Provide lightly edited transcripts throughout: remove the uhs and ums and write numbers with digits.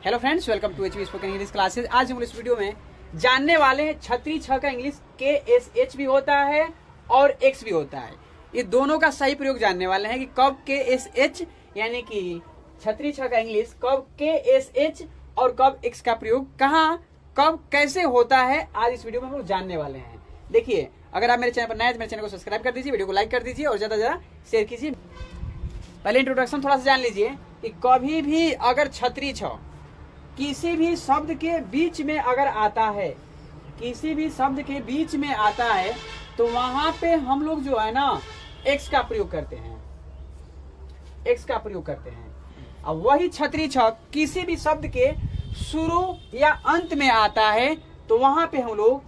Hello friends, welcome to HV spoken English classes. आज हम इस वीडियो में जानने वाले हैं छतरी छ का इंग्लिश KSH भी होता है और X भी होता है। ये दोनों का सही प्रयोग जानने वाले हैं कि कब KSH यानी कि छतरी छ का इंग्लिश कब KSH और कब X का प्रयोग कहाँ कब कैसे होता है। आज इस वीडियो में हम लोग जानने वाले हैं। देखिए, अगर आप मेरे चैनल पर नए हैं तो मेरे चैनल को सब्सक्राइब कर दीजिए, वीडियो को लाइक कर दीजिए और ज्यादा से ज्यादा शेयर कीजिए। पहले इंट्रोडक्शन थोड़ा सा जान लीजिए कि कभी भी अगर छतरी छ किसी भी शब्द के बीच में अगर आता है, किसी भी शब्द के बीच में आता है तो वहां पे हम लोग जो है ना X का प्रयोग करते हैं, X का प्रयोग करते हैं। अब वही छतरी छ किसी भी शब्द के शुरू या अंत में आता है तो वहां पे हम लोग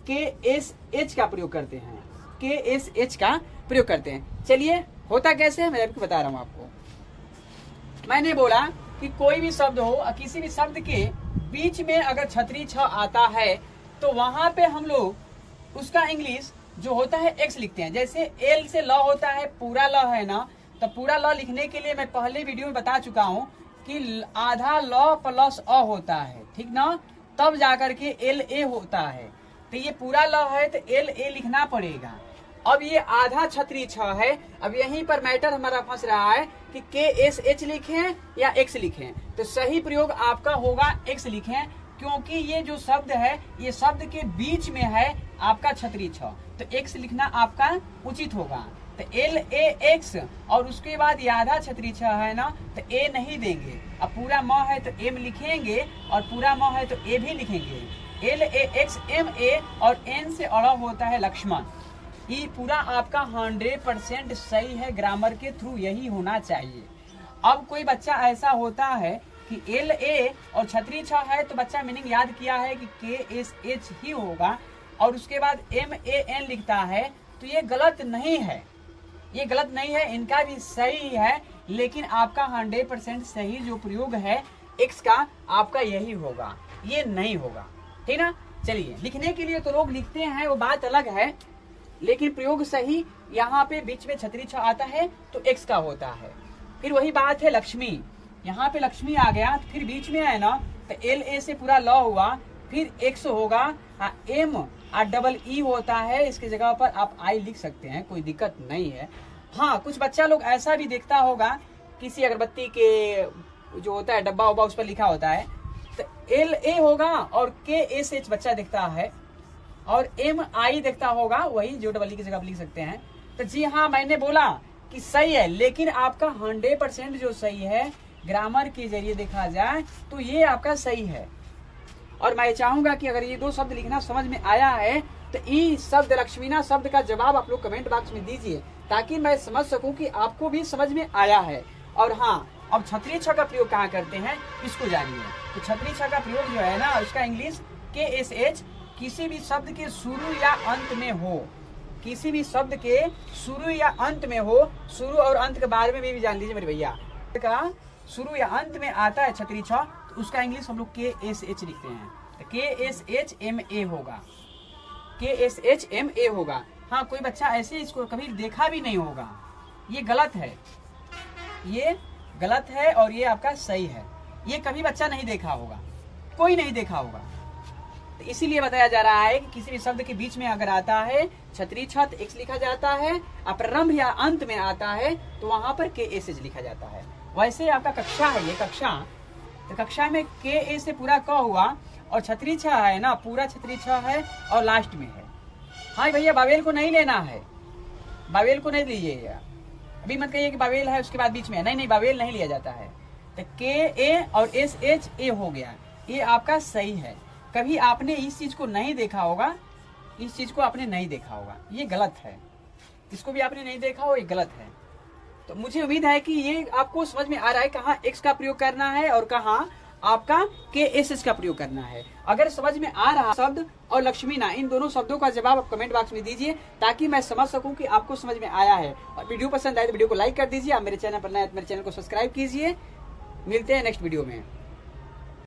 KSH का प्रयोग करते हैं, KSH का प्रयोग करते हैं। चलिए, होता कैसे है मैं आपको बता रहा हूं। आपको मैंने बोला कि कोई भी शब्द हो, किसी भी शब्द के बीच में अगर छतरी छ आता है तो वहां पे हम लोग उसका इंग्लिश जो होता है X लिखते हैं। जैसे L से ल होता है, पूरा ल है ना, तो पूरा ल लिखने के लिए मैं पहले वीडियो में बता चुका हूं कि आधा ल प्लस अ होता है, ठीक ना, तब जाकर के LA होता है। तो ये पूरा ल है तो LA लिखना पड़ेगा। अब ये आधा छतरी छ है। अब यहीं पर मैटर हमारा फंस रहा है कि KSH लिखें या X लिखें। तो सही प्रयोग आपका होगा X लिखें, क्योंकि ये जो शब्द है ये शब्द के बीच में है आपका छतरी छ, तो X लिखना आपका उचित होगा। तो LAX और उसके बाद ये आधा छतरी छ है ना, तो A नहीं देंगे। अब पूरा म है तो M लिखेंगे और पूरा म है तो A भी लिखेंगे। LAXMA और N से अड़ब होता है लक्ष्मण। ये पूरा आपका 100% सही है, ग्रामर के थ्रू यही होना चाहिए। अब कोई बच्चा ऐसा होता है कि LA और छतरी छ है तो बच्चा मीनिंग याद किया है कि KSH ही होगा और उसके बाद MAN लिखता है, तो ये गलत नहीं है, ये गलत नहीं है, इनका भी सही है। लेकिन आपका 100% सही जो प्रयोग है X का आपका यही होगा, ये नहीं होगा, ठीक ना। चलिए, लिखने के लिए तो लोग लिखते हैं, वो बात अलग है, लेकिन प्रयोग सही यहाँ पे बीच में छतरी छ आता है तो X का होता है। फिर वही बात है लक्ष्मी, यहाँ पे लक्ष्मी आ गया, फिर बीच में है ना तो LA से पूरा ल हुआ, फिर X होगा, ME होता है, इसकी जगह पर आप I लिख सकते हैं, कोई दिक्कत नहीं है। हाँ, कुछ बच्चा लोग ऐसा भी देखता होगा, किसी अगरबत्ती के जो होता है डब्बा उब्बा उस पर लिखा होता है तो LA होगा और KSH बच्चा दिखता है और MI देखता होगा, वही जो डबल की जगह आप लिख सकते हैं। तो जी हाँ, मैंने बोला कि सही है, लेकिन आपका 100% जो सही है ग्रामर के जरिए देखा जाए तो ये आपका सही है। और मैं चाहूंगा कि अगर ये दो शब्द लिखना समझ में आया है तो ई शब्द लक्ष्मीना शब्द का जवाब आप लोग कमेंट बॉक्स में दीजिए, ताकि मैं समझ सकूं कि आपको भी समझ में आया है। और हाँ, अब छतरी छ का प्रयोग कहाँ करते हैं इसको जानिए। तो छतरी छ का प्रयोग जो है ना, उसका इंग्लिश KSH किसी भी शब्द के शुरू या अंत में हो, किसी भी शब्द के शुरू या अंत में हो। शुरू और अंत के बारे में भी जान लीजिए मेरे भैया, का शुरू या अंत में आता है छतरी छ तो उसका इंग्लिश हम लोग KSH लिखते हैं। तो KSHMA होगा, KSHMA होगा। हाँ, कोई बच्चा ऐसे इसको कभी देखा भी नहीं होगा, ये गलत है, ये गलत है और ये आपका सही है। ये कभी बच्चा नहीं देखा होगा, कोई नहीं देखा होगा। तो इसीलिए बताया जा रहा है कि किसी भी शब्द के बीच में अगर आता है छतरी छ तो X लिखा जाता है, प्रारंभ या अंत में आता है तो वहां पर KSH लिखा जाता है। वैसे आपका कक्षा है, ये कक्षा, तो कक्षा में KA से पूरा क हुआ और छतरी छ है ना, पूरा छतरी छ है और लास्ट में है। हाँ भैया, बावेल को नहीं लेना है, बावेल को नहीं लीजिएगा। अभी मत कहिए कि बावेल है उसके बाद बीच में है, नहीं, बावेल नहीं लिया जाता है। तो KA और SHA हो गया, ये आपका सही है। कभी आपने इस चीज को नहीं देखा होगा, इस चीज को आपने नहीं देखा होगा, ये गलत है। इसको भी आपने नहीं देखा हो, ये गलत है। तो मुझे उम्मीद है कि ये आपको समझ में आ रहा है कहाँ X का प्रयोग करना है और कहाँ आपका KSH का प्रयोग करना है। अगर समझ में आ रहा शब्द और लक्ष्मीना, इन दोनों शब्दों का जवाब आप कमेंट बॉक्स में दीजिए, ताकि मैं समझ सकूं कि आपको समझ में आया है। और वीडियो पसंद आए तो वीडियो को लाइक कर दीजिए। आप मेरे चैनल पर नए हैं तो मेरे चैनल को सब्सक्राइब कीजिए। मिलते हैं नेक्स्ट वीडियो में।